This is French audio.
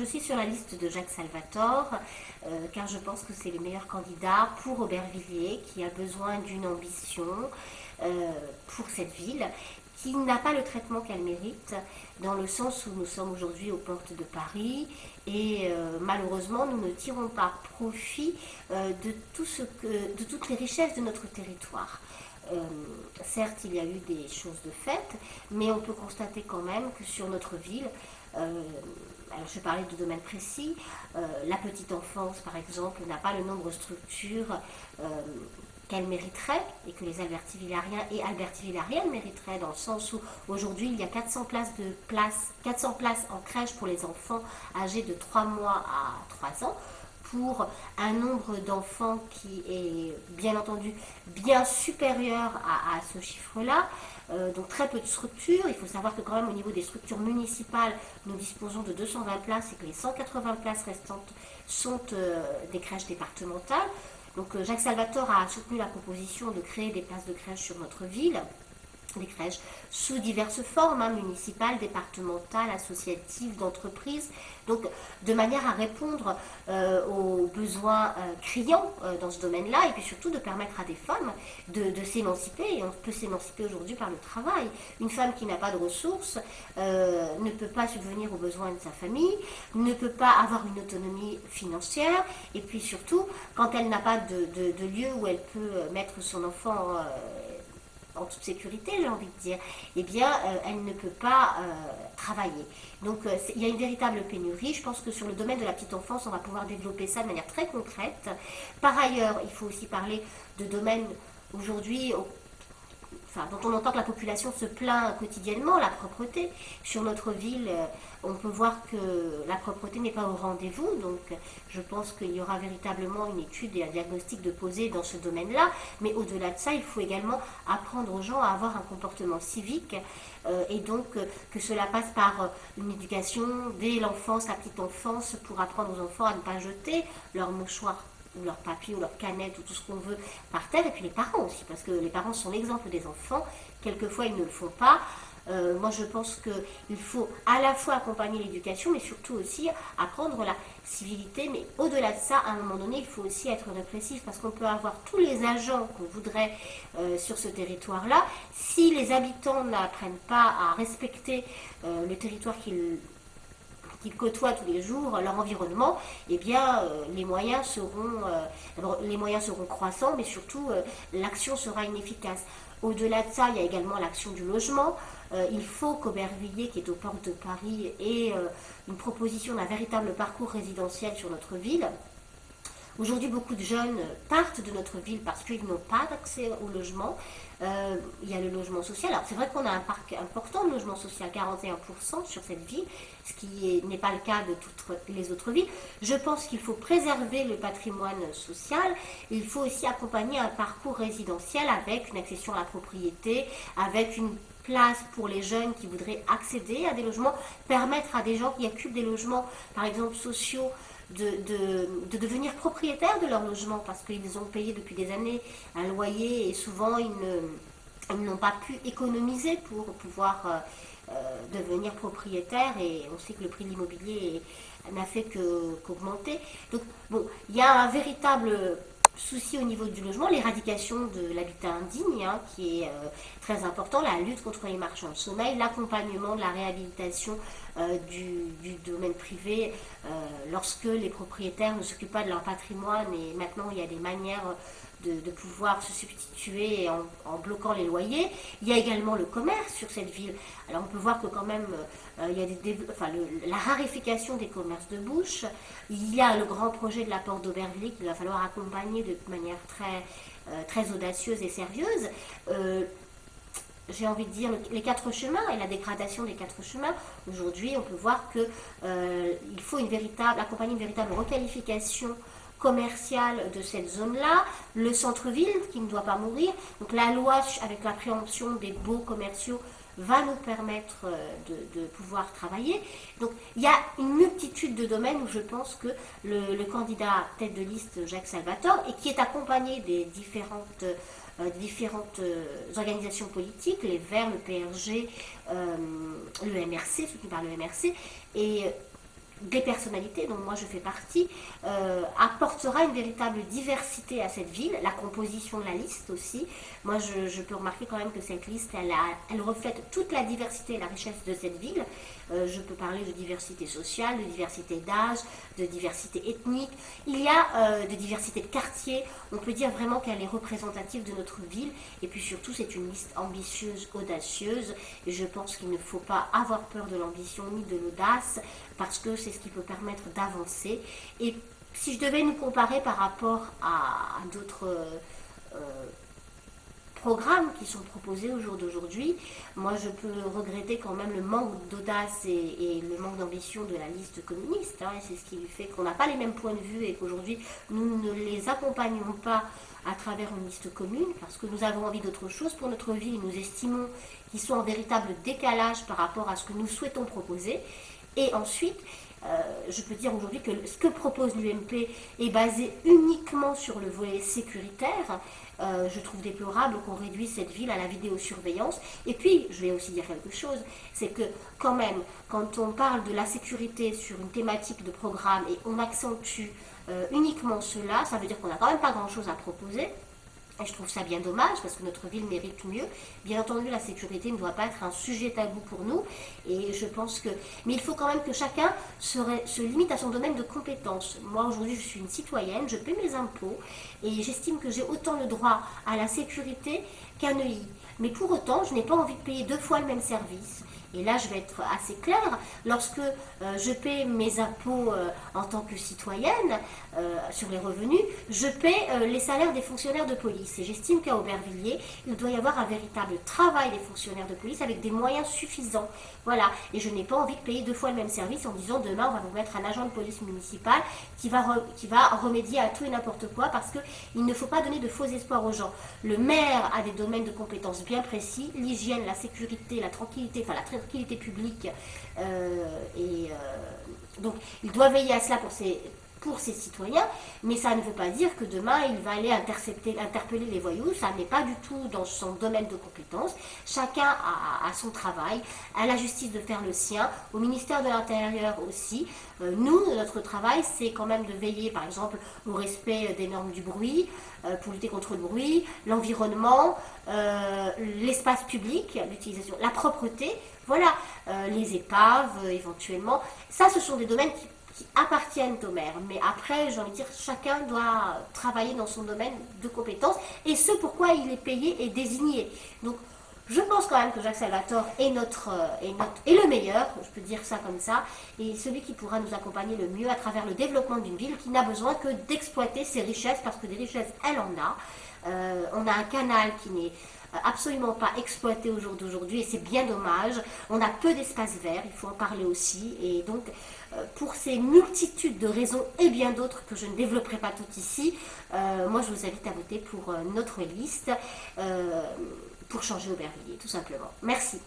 Je suis sur la liste de Jacques Salvatore, car je pense que c'est le meilleur candidat pour Aubervilliers, qui a besoin d'une ambition pour cette ville, qui n'a pas le traitement qu'elle mérite, dans le sens où nous sommes aujourd'hui aux portes de Paris, et malheureusement nous ne tirons pas profit de toutes les richesses de notre territoire. Certes, il y a eu des choses de fait, mais on peut constater quand même que sur notre ville, alors je vais parler de domaines précis, la petite enfance par exemple n'a pas le nombre de structures qu'elle mériterait et que les Albertivillariens et Albertivillariennes mériteraient, dans le sens où aujourd'hui il y a 400 places en crèche pour les enfants âgés de 3 mois à 3 ans, pour un nombre d'enfants qui est bien entendu bien supérieur à ce chiffre-là. Donc très peu de structures. Il faut savoir que quand même au niveau des structures municipales, nous disposons de 220 places et que les 180 places restantes sont des crèches départementales. Donc Jacques Salvatore a soutenu la proposition de créer des places de crèche sur notre ville, des crèches sous diverses formes, municipales, départementales, associatives, d'entreprises, donc de manière à répondre aux besoins criants dans ce domaine-là, et puis surtout de permettre à des femmes de s'émanciper, et on peut s'émanciper aujourd'hui par le travail. Une femme qui n'a pas de ressources ne peut pas subvenir aux besoins de sa famille, ne peut pas avoir une autonomie financière, et puis surtout, quand elle n'a pas de lieu où elle peut mettre son enfant en toute sécurité, j'ai envie de dire, eh bien, elle ne peut pas travailler. Donc, il y a une véritable pénurie. Je pense que sur le domaine de la petite enfance, on va pouvoir développer ça de manière très concrète. Par ailleurs, il faut aussi parler de domaines aujourd'hui dont on entend que la population se plaint quotidiennement, la propreté. Sur notre ville, on peut voir que la propreté n'est pas au rendez-vous, donc je pense qu'il y aura véritablement une étude et un diagnostic de poser dans ce domaine-là, mais au-delà de ça, il faut également apprendre aux gens à avoir un comportement civique, et donc que cela passe par une éducation dès l'enfance, la petite enfance, pour apprendre aux enfants à ne pas jeter leurs mouchoirs ou leur papier ou leur canette ou tout ce qu'on veut par terre, et puis les parents aussi, parce que les parents sont l'exemple des enfants, quelquefois ils ne le font pas. Moi je pense qu'il faut à la fois accompagner l'éducation, mais surtout aussi apprendre la civilité, mais au-delà de ça, à un moment donné, il faut aussi être répressif, parce qu'on peut avoir tous les agents qu'on voudrait sur ce territoire-là, si les habitants n'apprennent pas à respecter le territoire qu'ils côtoient tous les jours leur environnement, eh bien les moyens seront croissants, mais surtout l'action sera inefficace. Au-delà de ça, il y a également l'action du logement. Il faut qu'Aubervilliers, qui est aux portes de Paris, ait une proposition d'un véritable parcours résidentiel sur notre ville. Aujourd'hui, beaucoup de jeunes partent de notre ville parce qu'ils n'ont pas d'accès au logement. Il y a le logement social. Alors, c'est vrai qu'on a un parc important de logement social, 41% sur cette ville, ce qui n'est pas le cas de toutes les autres villes. Je pense qu'il faut préserver le patrimoine social. Il faut aussi accompagner un parcours résidentiel avec une accession à la propriété, avec une place pour les jeunes qui voudraient accéder à des logements, permettre à des gens qui occupent des logements, par exemple sociaux, de devenir propriétaires de leur logement, parce qu'ils ont payé depuis des années un loyer et souvent ils n'ont pas pu économiser pour pouvoir devenir propriétaires, et on sait que le prix de l'immobilier n'a fait qu'augmenter. Donc bon, il y a un véritable souci au niveau du logement, l'éradication de l'habitat indigne, qui est très important, la lutte contre les marchands de sommeil, l'accompagnement de la réhabilitation du domaine privé lorsque les propriétaires ne s'occupent pas de leur patrimoine, et maintenant il y a des manières de pouvoir se substituer en bloquant les loyers. Il y a également le commerce sur cette ville. Alors on peut voir que quand même il y a la raréfaction des commerces de bouche. Il y a le grand projet de la porte d'Aubervilliers qu'il va falloir accompagner de manière très audacieuse et sérieuse. J'ai envie de dire les quatre chemins et la dégradation des quatre chemins. Aujourd'hui, on peut voir que il faut accompagner une véritable requalification commerciale de cette zone-là, le centre-ville qui ne doit pas mourir. Donc la loi avec la préemption des baux commerciaux va nous permettre de pouvoir travailler. Donc il y a une multitude de domaines où je pense que le candidat tête de liste Jacques Salvatore, et qui est accompagné des différentes organisations politiques, les Verts, le PRG, le MRC, soutenus par le MRC, et des personnalités, dont moi je fais partie, apportera une véritable diversité à cette ville, la composition de la liste aussi. Moi je peux remarquer quand même que cette liste, elle reflète toute la diversité et la richesse de cette ville. Je peux parler de diversité sociale, de diversité d'âge, de diversité ethnique. Il y a de diversité de quartier. On peut dire vraiment qu'elle est représentative de notre ville. Et puis surtout, c'est une liste ambitieuse, audacieuse. Et je pense qu'il ne faut pas avoir peur de l'ambition ni de l'audace, parce que c'est ce qui peut permettre d'avancer. Et si je devais nous comparer par rapport à d'autres programmes qui sont proposés au jour d'aujourd'hui, moi je peux regretter quand même le manque d'audace et le manque d'ambition de la liste communiste, hein, et c'est ce qui fait qu'on n'a pas les mêmes points de vue et qu'aujourd'hui nous ne les accompagnons pas à travers une liste commune, parce que nous avons envie d'autre chose pour notre vie et nous estimons qu'ils sont en véritable décalage par rapport à ce que nous souhaitons proposer. Et ensuite, je peux dire aujourd'hui que ce que propose l'UMP est basé uniquement sur le volet sécuritaire. Je trouve déplorable qu'on réduise cette ville à la vidéosurveillance. Et puis, je vais aussi dire quelque chose, c'est que quand même, quand on parle de la sécurité sur une thématique de programme et on accentue uniquement cela, ça veut dire qu'on n'a quand même pas grand-chose à proposer. Et je trouve ça bien dommage parce que notre ville mérite mieux. Bien entendu, la sécurité ne doit pas être un sujet tabou pour nous. Et je pense que... Mais il faut quand même que chacun se limite à son domaine de compétence. Moi, aujourd'hui, je suis une citoyenne, je paie mes impôts et j'estime que j'ai autant le droit à la sécurité qu'à Neuilly. Mais pour autant, je n'ai pas envie de payer 2 fois le même service. Et là, je vais être assez claire, lorsque je paie mes impôts en tant que citoyenne sur les revenus, je paie les salaires des fonctionnaires de police. Et j'estime qu'à Aubervilliers, il doit y avoir un véritable travail des fonctionnaires de police avec des moyens suffisants. Voilà. Et je n'ai pas envie de payer 2 fois le même service en disant demain, on va vous mettre un agent de police municipale qui va remédier à tout et n'importe quoi, parce qu'il ne faut pas donner de faux espoirs aux gens. Le maire a des domaines de compétences bien précis, l'hygiène, la sécurité, la tranquillité, enfin la tranquillité publique, donc il doit veiller à cela pour ses citoyens, mais ça ne veut pas dire que demain il va aller interpeller les voyous. Ça n'est pas du tout dans son domaine de compétence. Chacun a son travail, à la justice de faire le sien, au ministère de l'Intérieur aussi. Nous, notre travail, c'est quand même de veiller, par exemple, au respect des normes du bruit, pour lutter contre le bruit, l'environnement, l'espace public, l'utilisation, la propreté, voilà, les épaves éventuellement. Ça, ce sont des domaines qui appartiennent au maire. Mais après, j'ai envie de dire, chacun doit travailler dans son domaine de compétences et ce pourquoi il est payé et désigné. Donc, je pense quand même que Jacques Salvatore est le meilleur, je peux dire ça comme ça, et celui qui pourra nous accompagner le mieux à travers le développement d'une ville qui n'a besoin que d'exploiter ses richesses, parce que des richesses, elle en a. On a un canal qui n'est absolument pas exploité au jour d'aujourd'hui et c'est bien dommage. On a peu d'espace vert, il faut en parler aussi, et donc pour ces multitudes de raisons et bien d'autres que je ne développerai pas toutes ici, moi je vous invite à voter pour notre liste pour changer Aubervilliers, tout simplement. Merci.